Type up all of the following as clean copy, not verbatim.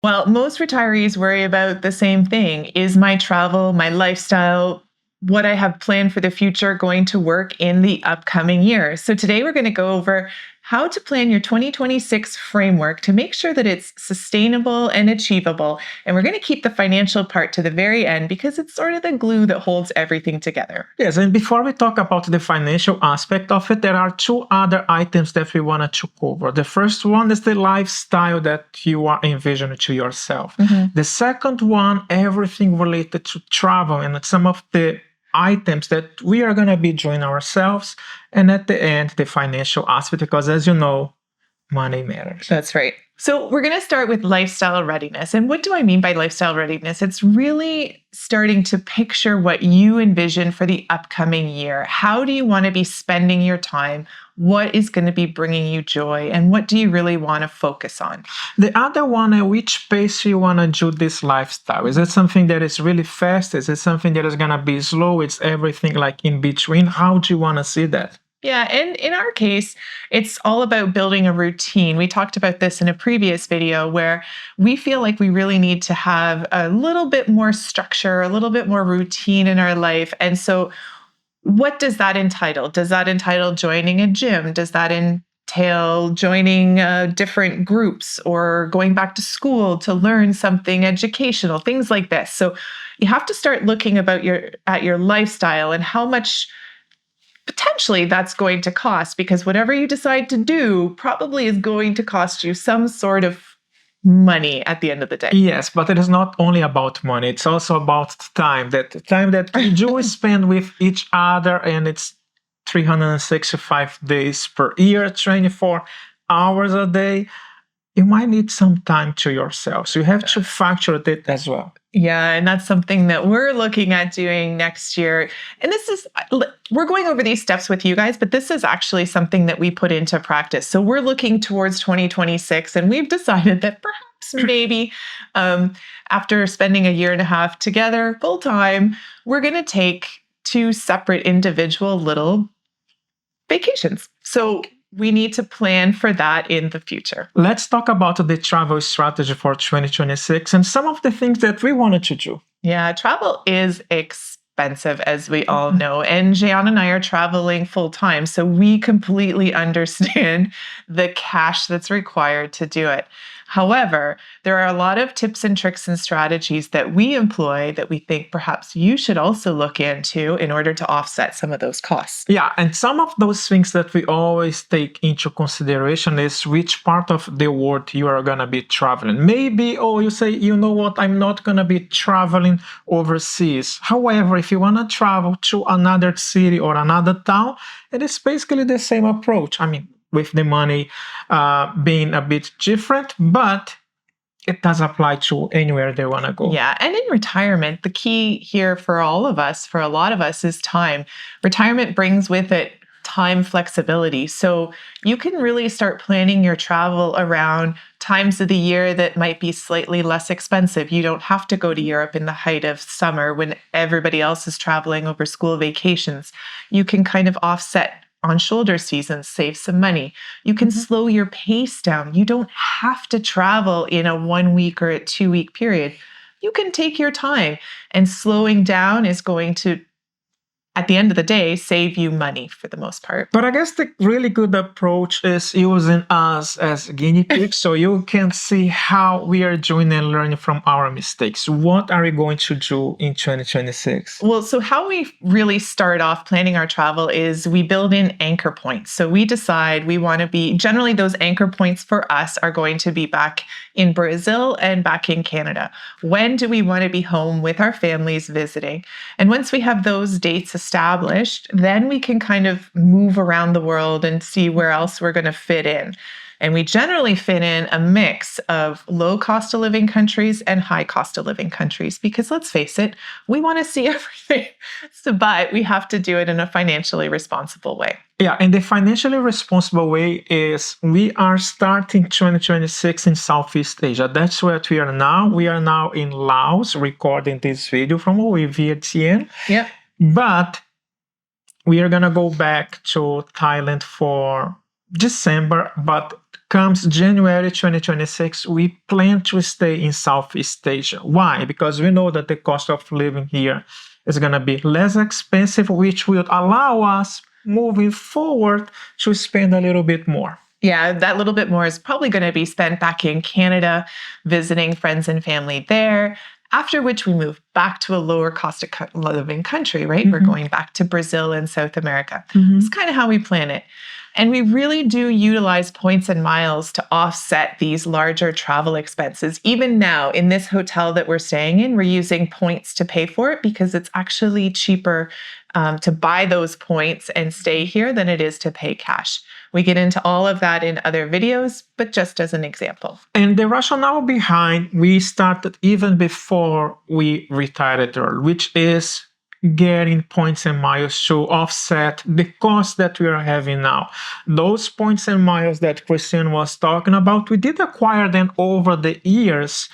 Well, most retirees worry about the same thing. Is my travel, my lifestyle, what I have planned for the future going to work in the upcoming year? So, today we're going to go over how to plan your 2026 framework to make sure that it's sustainable and achievable. And we're going to keep the financial part to the very end because it's sort of the glue that holds everything together. Yes, and before we talk about the financial aspect of it, there are two other items that we wanted to cover. The first one is the lifestyle that you are envisioning to yourself. The second one, everything related to travel and some of the items that we are going to be doing ourselves. And at the end, the financial aspect, because as you know, money matters. That's right. So, we're going to start with lifestyle readiness. And what do I mean by lifestyle readiness? It's really starting to picture what you envision for the upcoming year. How do you want to be spending your time? What is going to be bringing you joy? And what do you really want to focus on? The other one, at which pace you want to do this lifestyle? Is it something that is really fast? Is it something that is going to be slow? It's everything like in between. How do you want to see that? Yeah, and in our case, it's all about building a routine. We talked about this in a previous video where we feel like we really need to have a little bit more structure, a little bit more routine in our life. And so, what does that entitle? Does that entitle joining a gym? Does that entail joining different groups or going back to school to learn something educational, things like this? So, you have to start looking at your lifestyle and how much potentially that's going to cost, because whatever you decide to do probably is going to cost you some sort of money at the end of the day. Yes, but it is not only about money. It's also about time. That time that we do spend with each other, and it's 365 days per year, 24 hours a day. You might need some time to yourself. So you have to factor that as well. Yeah, and that's something that we're looking at doing next year. And we're going over these steps with you guys, but this is actually something that we put into practice. So we're looking towards 2026, and we've decided that perhaps maybe after spending a year and a half together full time, we're going to take two separate individual little vacations. So we need to plan for that in the future. Let's talk about the travel strategy for 2026 and some of the things that we wanted to do. Yeah, travel is expensive, as we all know. And Jean and I are traveling full time. So we completely understand the cash that's required to do it. However, there are a lot of tips and tricks and strategies that we employ that we think perhaps you should also look into in order to offset some of those costs. Yeah, and some of those things that we always take into consideration is which part of the world you are going to be traveling. Maybe, you say, you know what, I'm not going to be traveling overseas. However, if you want to travel to another city or another town, it is basically the same approach. I mean, with the money being a bit different, but it does apply to anywhere they want to go. Yeah. And in retirement, the key here for all of us, for a lot of us, is time. Retirement brings with it time flexibility. So you can really start planning your travel around times of the year that might be slightly less expensive. You don't have to go to Europe in the height of summer when everybody else is traveling over school vacations. You can kind of offset on shoulder seasons, save some money. You can slow your pace down. You don't have to travel in a 1 week or a 2 week period. You can take your time, and slowing down is going to, at the end of the day, save you money for the most part. But I guess the really good approach is using us as guinea pigs so you can see how we are doing and learning from our mistakes. What are we going to do in 2026? Well, so how we really start off planning our travel is we build in anchor points. So we decide we want to be, generally, those anchor points for us are going to be back in Brazil and back in Canada. When do we want to be home with our families visiting? And once we have those dates established, then we can kind of move around the world and see where else we're going to fit in. And we generally fit in a mix of low cost of living countries and high cost of living countries, because let's face it, we want to see everything. But we have to do it in a financially responsible way. Yeah, and the financially responsible way is we are starting 2026 in Southeast Asia. That's where we are now. We are now in Laos recording this video from Vientiane. Yeah. But we are going to go back to Thailand for December, but comes January 2026, we plan to stay in Southeast Asia. Why? Because we know that the cost of living here is going to be less expensive, which will allow us moving forward to spend a little bit more. Yeah, that little bit more is probably going to be spent back in Canada, visiting friends and family there. After which we move back to a lower cost of living country, right? We're going back to Brazil and South America. It's kind of how we plan it. And we really do utilize points and miles to offset these larger travel expenses. Even now, in this hotel that we're staying in, we're using points to pay for it because it's actually cheaper to buy those points and stay here than it is to pay cash. We get into all of that in other videos, but just as an example. And the rationale behind we started even before we retired early, which is getting points and miles to offset the cost that we are having now. Those points and miles that Christian was talking about, we did acquire them over the years.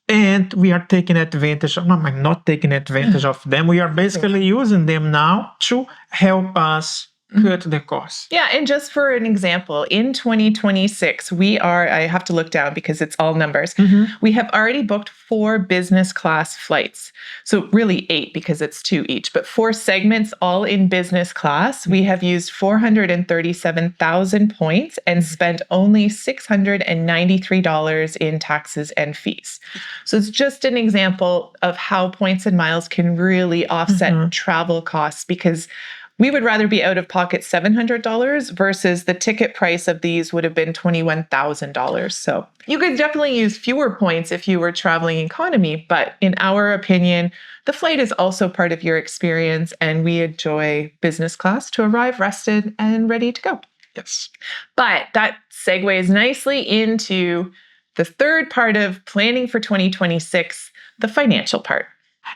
And we are taking advantage of, not taking advantage of them. We are basically using them now to help us cut the cost. Yeah, and just for an example, in 2026, I have to look down because it's all numbers. We have already booked 4 business class flights. So really 8 because it's 2 each, but 4 segments all in business class. We have used 437,000 points and spent only $693 in taxes and fees. So it's just an example of how points and miles can really offset travel costs, because we would rather be out of pocket $700 versus the ticket price of these would have been $21,000. So you could definitely use fewer points if you were traveling economy, but in our opinion, the flight is also part of your experience, and we enjoy business class to arrive rested and ready to go. Yes. But that segues nicely into the third part of planning for 2026, the financial part.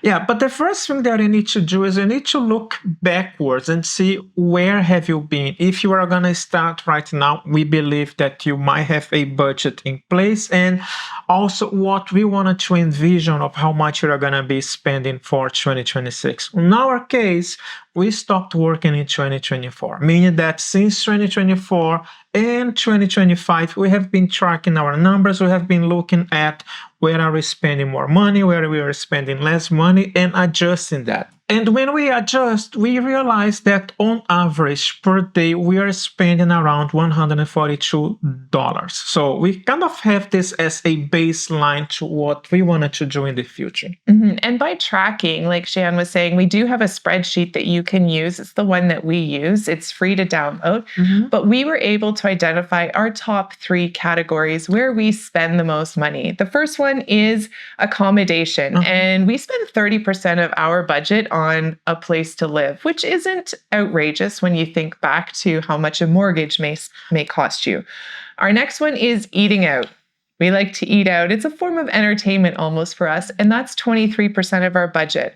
Yeah, but the first thing that you need to do is you need to look backwards and see where have you been. If you are going to start right now, we believe that you might have a budget in place, and also what we wanted to envision of how much you are going to be spending for 2026. In our case, we stopped working in 2024, meaning that since 2024 and 2025, we have been tracking our numbers. We have been looking at where are we spending more money, where we are spending less money, and adjusting that. And when we adjust, we realize that on average per day, we are spending around $142. So we kind of have this as a baseline to what we wanted to do in the future. And by tracking, like Jean was saying, we do have a spreadsheet that you can use. It's the one that we use. It's free to download. But we were able to identify our top 3 categories where we spend the most money. The first one is accommodation. And we spend 30% of our budget on a place to live, which isn't outrageous when you think back to how much a mortgage may cost you. Our next one is eating out. We like to eat out. It's a form of entertainment almost for us, and that's 23% of our budget.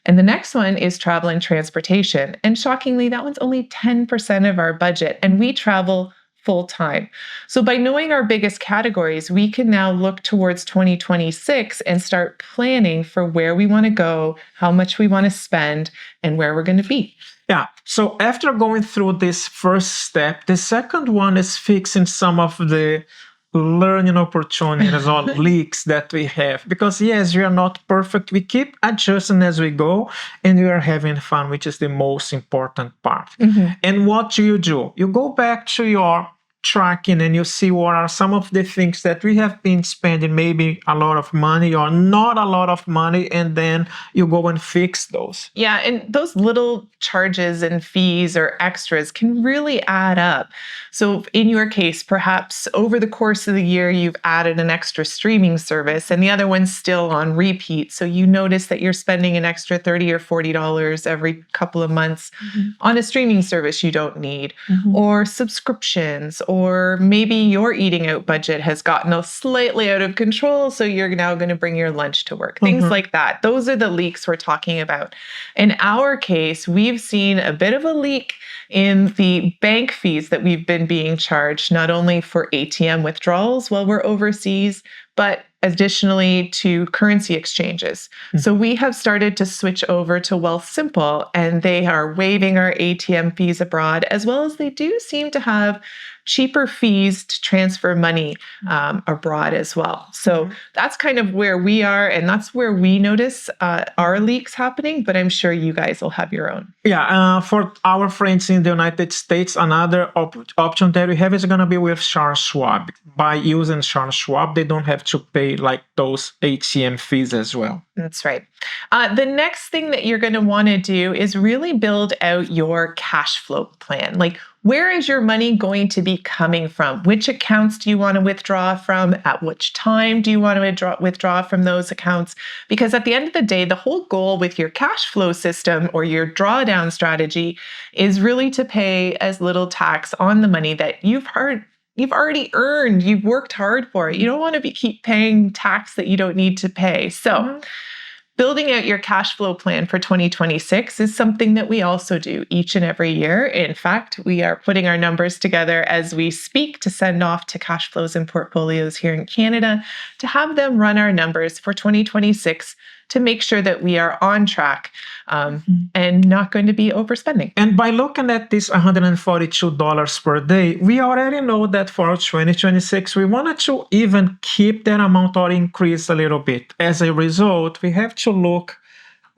And the next one is travel and transportation. And shockingly, that one's only 10% of our budget, and we travel full time. So by knowing our biggest categories, we can now look towards 2026 and start planning for where we want to go, how much we want to spend, and where we're going to be. Yeah. So after going through this first step, the second one is fixing some of the learning opportunities or leaks that we have. Because yes, we are not perfect. We keep adjusting as we go, and we are having fun, which is the most important part. And what do? You go back to your tracking and you see what are some of the things that we have been spending maybe a lot of money or not a lot of money, and then you go and fix those. Yeah, and those little charges and fees or extras can really add up. So in your case, perhaps over the course of the year, you've added an extra streaming service and the other one's still on repeat. So you notice that you're spending an extra $30 or $40 every couple of months on a streaming service you don't need, or subscriptions, or maybe your eating out budget has gotten slightly out of control, so you're now going to bring your lunch to work. Things like that. Those are the leaks we're talking about. In our case, we've seen a bit of a leak in the bank fees that we've been being charged, not only for ATM withdrawals while we're overseas, but additionally to currency exchanges. So we have started to switch over to Wealthsimple, and they are waiving our ATM fees abroad, as well as they do seem to have cheaper fees to transfer money abroad as well. So that's kind of where we are, and that's where we notice our leaks happening, but I'm sure you guys will have your own. Yeah, for our friends in the United States, another option that we have is going to be with Charles Schwab. By using Charles Schwab, they don't have to pay like those ATM fees as well. That's right. The next thing that you're going to want to do is really build out your cash flow plan. Like, where is your money going to be coming from? Which accounts do you want to withdraw from? At which time do you want to withdraw from those accounts? Because at the end of the day, the whole goal with your cash flow system or your drawdown strategy is really to pay as little tax on the money that you've already earned. You've worked hard for it. You don't want to keep paying tax that you don't need to pay. So building out your cash flow plan for 2026 is something that we also do each and every year. In fact, we are putting our numbers together as we speak to send off to Cash Flows and Portfolios here in Canada to have them run our numbers for 2026 to make sure that we are on track and not going to be overspending. And by looking at this $142 per day, we already know that for 2026, we wanted to even keep that amount or increase a little bit. As a result, we have to look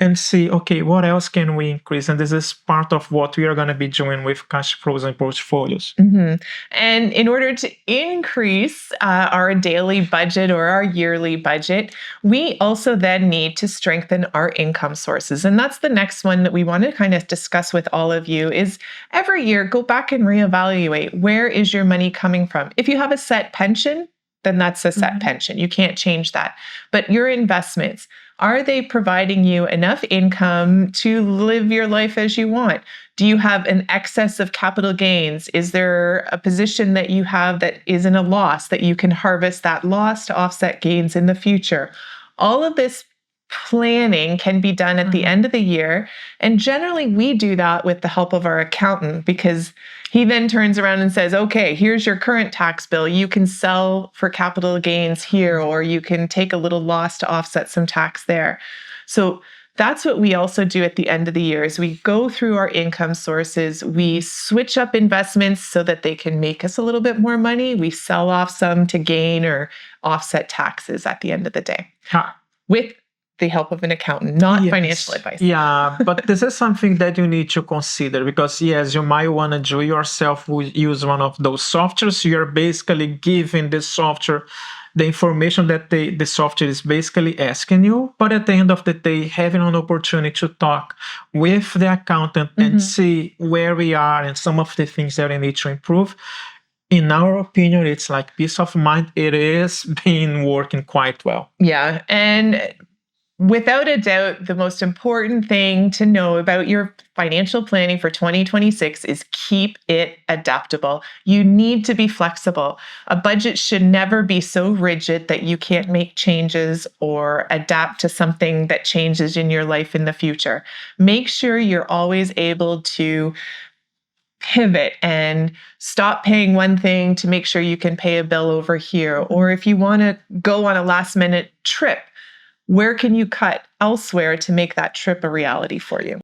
and see, okay, what else can we increase? And this is part of what we are going to be doing with Cash Flows and Portfolios. And in order to increase our daily budget or our yearly budget, we also then need to strengthen our income sources. And that's the next one that we want to kind of discuss with all of you is every year, go back and reevaluate, where is your money coming from? If you have a set pension, then that's a set pension. You can't change that. But your investments, are they providing you enough income to live your life as you want? Do you have an excess of capital gains? Is there a position that you have that is in a loss that you can harvest that loss to offset gains in the future? All of this planning can be done at the end of the year. And generally, we do that with the help of our accountant because he then turns around and says, okay, here's your current tax bill. You can sell for capital gains here, or you can take a little loss to offset some tax there. So that's what we also do at the end of the year is we go through our income sources. We switch up investments so that they can make us a little bit more money. We sell off some to gain or offset taxes at the end of the day. With the help of an accountant, not financial advice. Yeah, but this is something that you need to consider because, yes, you might want to do yourself use one of those softwares. You're basically giving the software the information that the software is basically asking you. But at the end of the day, having an opportunity to talk with the accountant and see where we are and some of the things that we need to improve, in our opinion, it's like peace of mind. It is been working quite well. Yeah. And without a doubt, the most important thing to know about your financial planning for 2026 is keep it adaptable. You need to be flexible. A budget should never be so rigid that you can't make changes or adapt to something that changes in your life in the future. Make sure you're always able to pivot and stop paying one thing to make sure you can pay a bill over here. Or if you want to go on a last minute trip, where can you cut elsewhere to make that trip a reality for you?